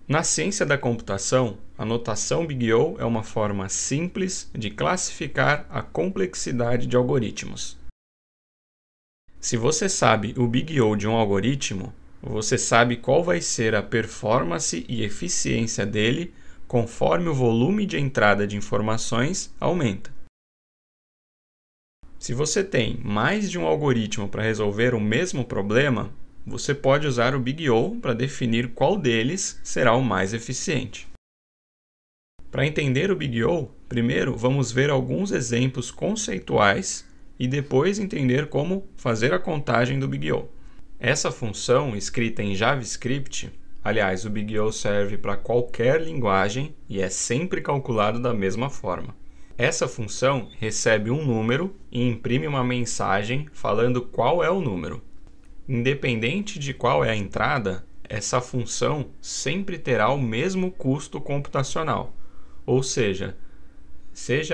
Na ciência da computação, a notação Big O é uma forma simples de classificar a complexidade de algoritmos. Se você sabe o Big O de um algoritmo, você sabe qual vai ser a performance e eficiência dele conforme o volume de entrada de informações aumenta. Se você tem mais de um algoritmo para resolver o mesmo problema, você pode usar o Big O para definir qual deles será o mais eficiente. Para entender o Big O, primeiro vamos ver alguns exemplos conceituais e depois entender como fazer a contagem do Big O. Essa função, escrita em JavaScript, aliás, o Big O serve para qualquer linguagem e é sempre calculado da mesma forma. Essa função recebe um número e imprime uma mensagem falando qual é o número. Independente de qual é a entrada, essa função sempre terá o mesmo custo computacional. Ou seja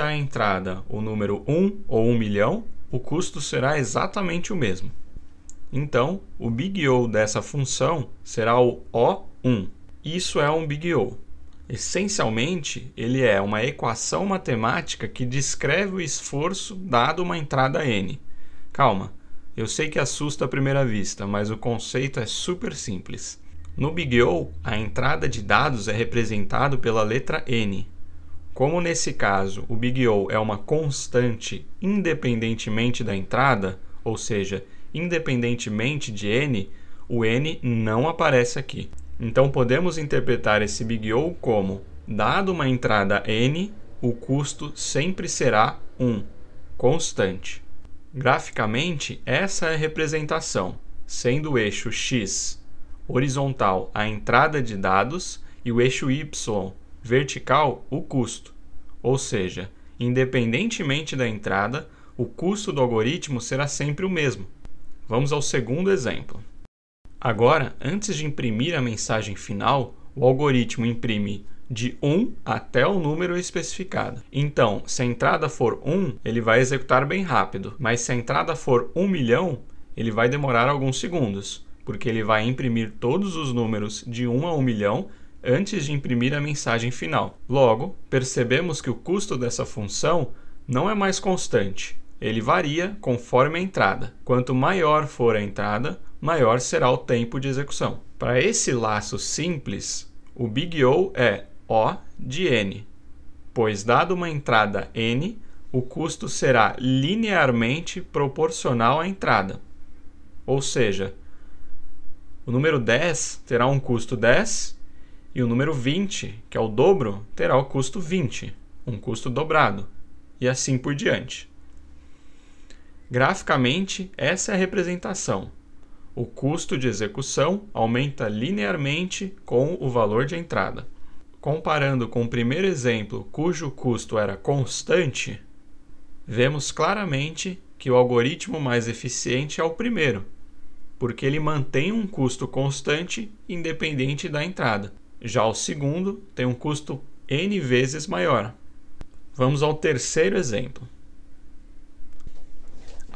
a entrada o número 1 ou 1 milhão, o custo será exatamente o mesmo. Então, o Big O dessa função será o O1. Isso é um Big O. Essencialmente, ele é uma equação matemática que descreve o esforço dado uma entrada n. Calma, eu sei que assusta à primeira vista, mas o conceito é super simples. No Big O, a entrada de dados é representada pela letra n. Como nesse caso o Big O é uma constante independentemente da entrada, ou seja, independentemente de n, o n não aparece aqui. Então podemos interpretar esse Big O como, dado uma entrada n, o custo sempre será 1, constante. Graficamente, essa é a representação, sendo o eixo x horizontal a entrada de dados e o eixo y vertical o custo. Ou seja, independentemente da entrada, o custo do algoritmo será sempre o mesmo. Vamos ao segundo exemplo. Agora, antes de imprimir a mensagem final, o algoritmo imprime de 1 até o número especificado. Então, se a entrada for 1, ele vai executar bem rápido, mas se a entrada for 1 milhão, ele vai demorar alguns segundos, porque ele vai imprimir todos os números de 1 a 1 milhão antes de imprimir a mensagem final. Logo, percebemos que o custo dessa função não é mais constante, ele varia conforme a entrada. Quanto maior for a entrada, maior será o tempo de execução. Para esse laço simples, o Big O é O de n, pois dado uma entrada n, o custo será linearmente proporcional à entrada. Ou seja, o número 10 terá um custo 10 e o número 20, que é o dobro, terá o custo 20, um custo dobrado, e assim por diante. Graficamente, essa é a representação. O custo de execução aumenta linearmente com o valor de entrada. Comparando com o primeiro exemplo, cujo custo era constante, vemos claramente que o algoritmo mais eficiente é o primeiro, porque ele mantém um custo constante independente da entrada. Já o segundo tem um custo n vezes maior. Vamos ao terceiro exemplo.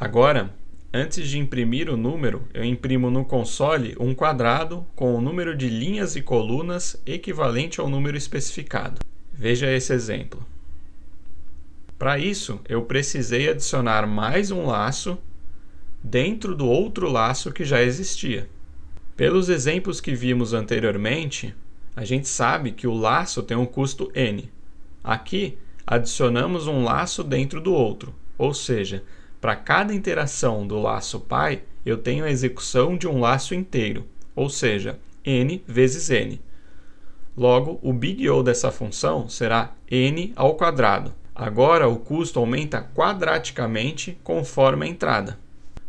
Agora, antes de imprimir o número, eu imprimo no console um quadrado com o número de linhas e colunas equivalente ao número especificado. Veja esse exemplo. Para isso, eu precisei adicionar mais um laço dentro do outro laço que já existia. Pelos exemplos que vimos anteriormente, a gente sabe que o laço tem um custo n. Aqui, adicionamos um laço dentro do outro, ou seja, para cada interação do laço pi, eu tenho a execução de um laço inteiro, ou seja, n vezes n. Logo, o Big O dessa função será n ao quadrado. Agora, o custo aumenta quadraticamente conforme a entrada.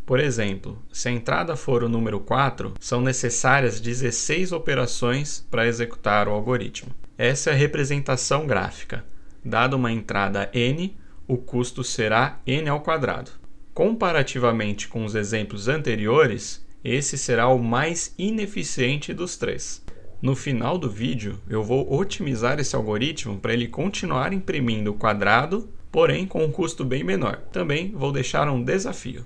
Por exemplo, se a entrada for o número 4, são necessárias 16 operações para executar o algoritmo. Essa é a representação gráfica. Dada uma entrada n, o custo será n ao quadrado. Comparativamente com os exemplos anteriores, esse será o mais ineficiente dos três. No final do vídeo, eu vou otimizar esse algoritmo para ele continuar imprimindo o quadrado, porém com um custo bem menor. Também vou deixar um desafio.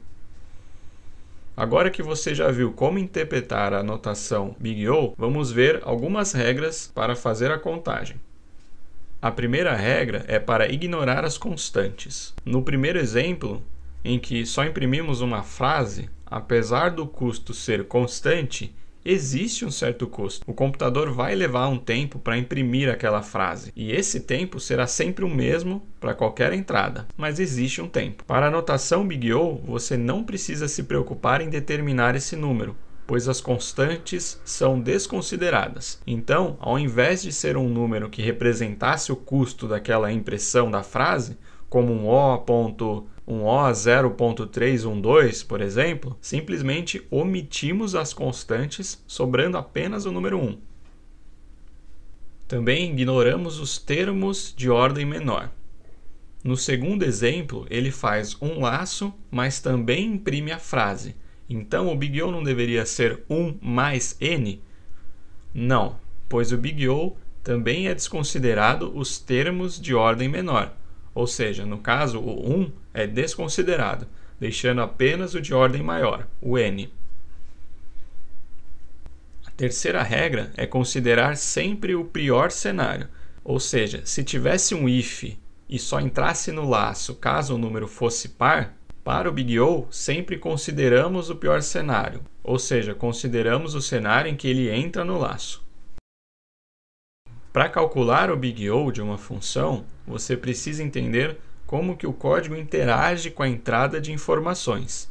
Agora que você já viu como interpretar a notação Big O, vamos ver algumas regras para fazer a contagem. A primeira regra é para ignorar as constantes. No primeiro exemplo, em que só imprimimos uma frase, apesar do custo ser constante, existe um certo custo. O computador vai levar um tempo para imprimir aquela frase, e esse tempo será sempre o mesmo para qualquer entrada, mas existe um tempo. Para a notação Big O, você não precisa se preocupar em determinar esse número, pois as constantes são desconsideradas. Então, ao invés de ser um número que representasse o custo daquela impressão da frase, como um O 0.312, por exemplo, simplesmente omitimos as constantes, sobrando apenas o número 1. Também ignoramos os termos de ordem menor. No segundo exemplo, ele faz um laço, mas também imprime a frase. Então, o Big O não deveria ser 1 mais n? Não, pois o Big O também é desconsiderado os termos de ordem menor. Ou seja, no caso, o 1 é desconsiderado, deixando apenas o de ordem maior, o n. A terceira regra é considerar sempre o pior cenário. Ou seja, se tivesse um if e só entrasse no laço caso o número fosse par, para o Big O sempre consideramos o pior cenário. Ou seja, consideramos o cenário em que ele entra no laço. Para calcular o Big O de uma função, você precisa entender como que o código interage com a entrada de informações.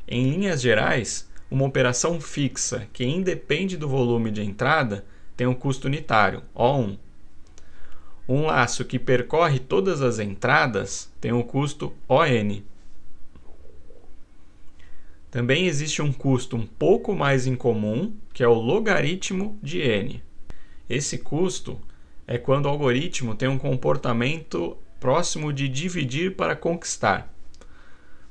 Em linhas gerais, uma operação fixa que independe do volume de entrada tem um custo unitário, O1. Um laço que percorre todas as entradas tem um custo ON. Também existe um custo um pouco mais incomum, que é o logaritmo de n. Esse custo é quando o algoritmo tem um comportamento próximo de dividir para conquistar.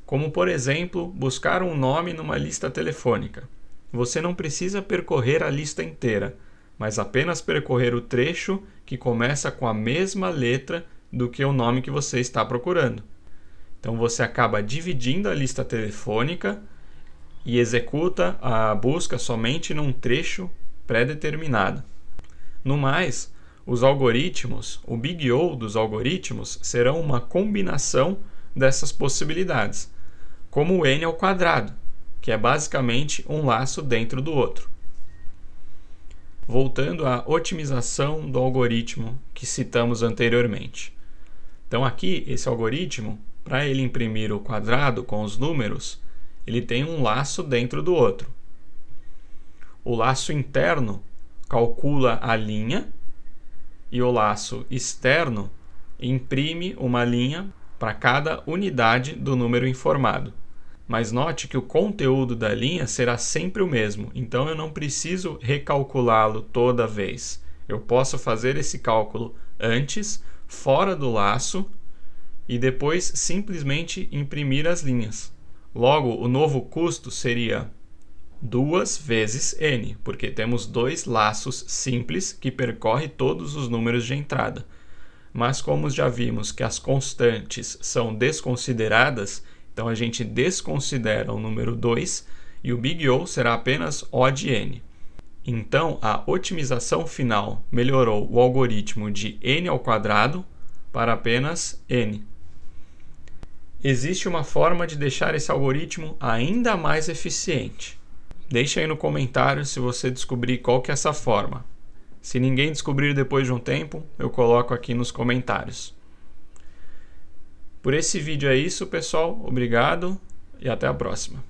Como, por exemplo, buscar um nome numa lista telefônica. Você não precisa percorrer a lista inteira, mas apenas percorrer o trecho que começa com a mesma letra do que o nome que você está procurando. Então você acaba dividindo a lista telefônica e executa a busca somente num trecho pré-determinado. No mais, os algoritmos, o Big O dos algoritmos, serão uma combinação dessas possibilidades, como o n ao quadrado, que é basicamente um laço dentro do outro. Voltando à otimização do algoritmo que citamos anteriormente. Então aqui, esse algoritmo, para ele imprimir o quadrado com os números, ele tem um laço dentro do outro. O laço interno calcula a linha e o laço externo imprime uma linha para cada unidade do número informado. Mas note que o conteúdo da linha será sempre o mesmo, então eu não preciso recalculá-lo toda vez. Eu posso fazer esse cálculo antes, fora do laço, e depois simplesmente imprimir as linhas. Logo, o novo custo seria 2 vezes n, porque temos dois laços simples que percorrem todos os números de entrada. Mas como já vimos que as constantes são desconsideradas, então a gente desconsidera o número 2 e o Big O será apenas O de n. Então a otimização final melhorou o algoritmo de n ao quadrado para apenas n. Existe uma forma de deixar esse algoritmo ainda mais eficiente. Deixe aí no comentário se você descobrir qual que é essa forma. Se ninguém descobrir depois de um tempo, eu coloco aqui nos comentários. Por esse vídeo é isso, pessoal. Obrigado e até a próxima.